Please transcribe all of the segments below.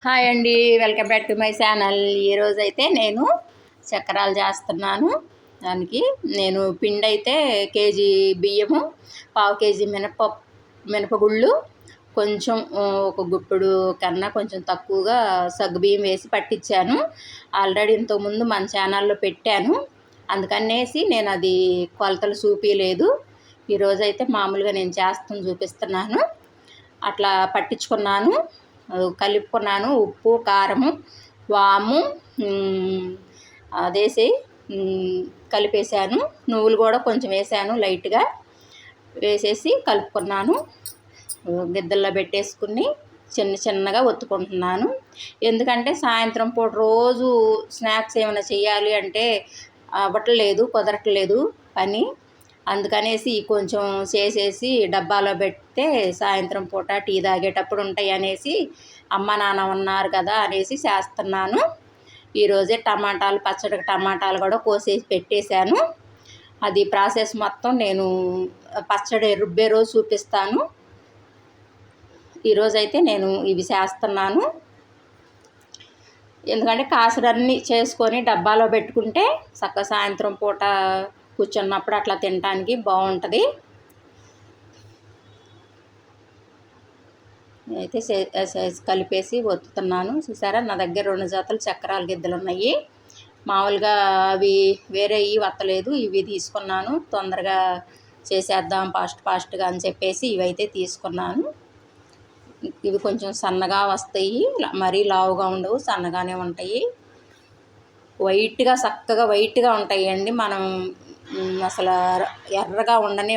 Hi అండి, welcome back to my channel. ఈరోజైతే నేను చక్రాలు చేస్తున్నాను. దానికి నేను పిండి అయితే కేజీ బియ్యము, పావు కేజీ మినపగుళ్ళు, కొంచెం ఒక గుప్పుడు కన్నా కొంచెం తక్కువగా సగ్గుబియ్యం వేసి పట్టించాను. ఆల్రెడీ ఇంతకుముందు మన ఛానల్లో పెట్టాను, అందుకనేసి నేను అది కొలతలు చూపించలేదు. ఈరోజైతే మామూలుగా నేను చేస్తాను చూపిస్తున్నాను. అట్లా పట్టించుకున్నాను, కలుపుకున్నాను. ఉప్పు, కారము, వాము అదేసి కలిపేసాను. నువ్వులు కూడా కొంచెం వేసాను, లైట్గా వేసేసి కలుపుకున్నాను. గిద్దల్లో పెట్టేసుకుని చిన్న చిన్నగా ఒత్తుకుంటున్నాను. ఎందుకంటే సాయంత్రం పూట రోజు స్నాక్స్ ఏమైనా చేయాలి అంటే అవ్వట్లేదు, కుదరట్లేదు పని. అందుకనేసి కొంచెం చేసేసి డబ్బాలో పెడితే సాయంత్రం పూట టీ తాగేటప్పుడు ఉంటాయి అనేసి, అమ్మ నాన్న ఉన్నారు కదా అనేసి చేస్తున్నాను. ఈరోజే పచ్చడికి టమాటాలు కూడా కోసేసి పెట్టేశాను. అది ప్రాసెస్ మొత్తం నేను పచ్చడి రుబ్బే రోజు చూపిస్తాను. ఈరోజైతే నేను ఇవి చేస్తున్నాను. ఎందుకంటే కాసులన్నీ చేసుకొని డబ్బాలో పెట్టుకుంటే చక్కగా సాయంత్రం పూట కూర్చున్నప్పుడు అట్లా తినడానికి బాగుంటుంది. అయితే కలిపేసి ఒత్తుతున్నాను. చూసారా, నా దగ్గర 2 జతలు చక్రాల గిద్దలు ఉన్నాయి. మామూలుగా అవి వేరే వత్తలేదు, ఇవి తీసుకున్నాను. తొందరగా చేసేద్దాం ఫాస్ట్గా అని చెప్పేసి ఇవైతే తీసుకున్నాను. ఇవి కొంచెం సన్నగా వస్తాయి, మరీ లావుగా ఉండవు, సన్నగానే ఉంటాయి. చక్కగా వైట్గా ఉంటాయండి. మనం అసలు ఎర్రగా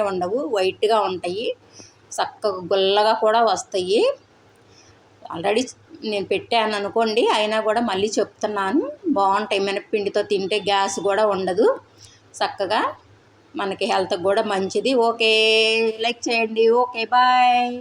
ఉండవు, వైట్గా ఉంటాయి. చక్కగా గుల్లగా కూడా వస్తాయి. ఆల్రెడీ నేను పెట్టాను అనుకోండి, అయినా కూడా మళ్ళీ చెప్తున్నాను, బాగుంటాయి. మినప్పిండితో తింటే గ్యాస్ కూడా ఉండదు, చక్కగా మనకి హెల్త్కి కూడా మంచిది. ఓకే, లైక్ చేయండి. Okay, bye.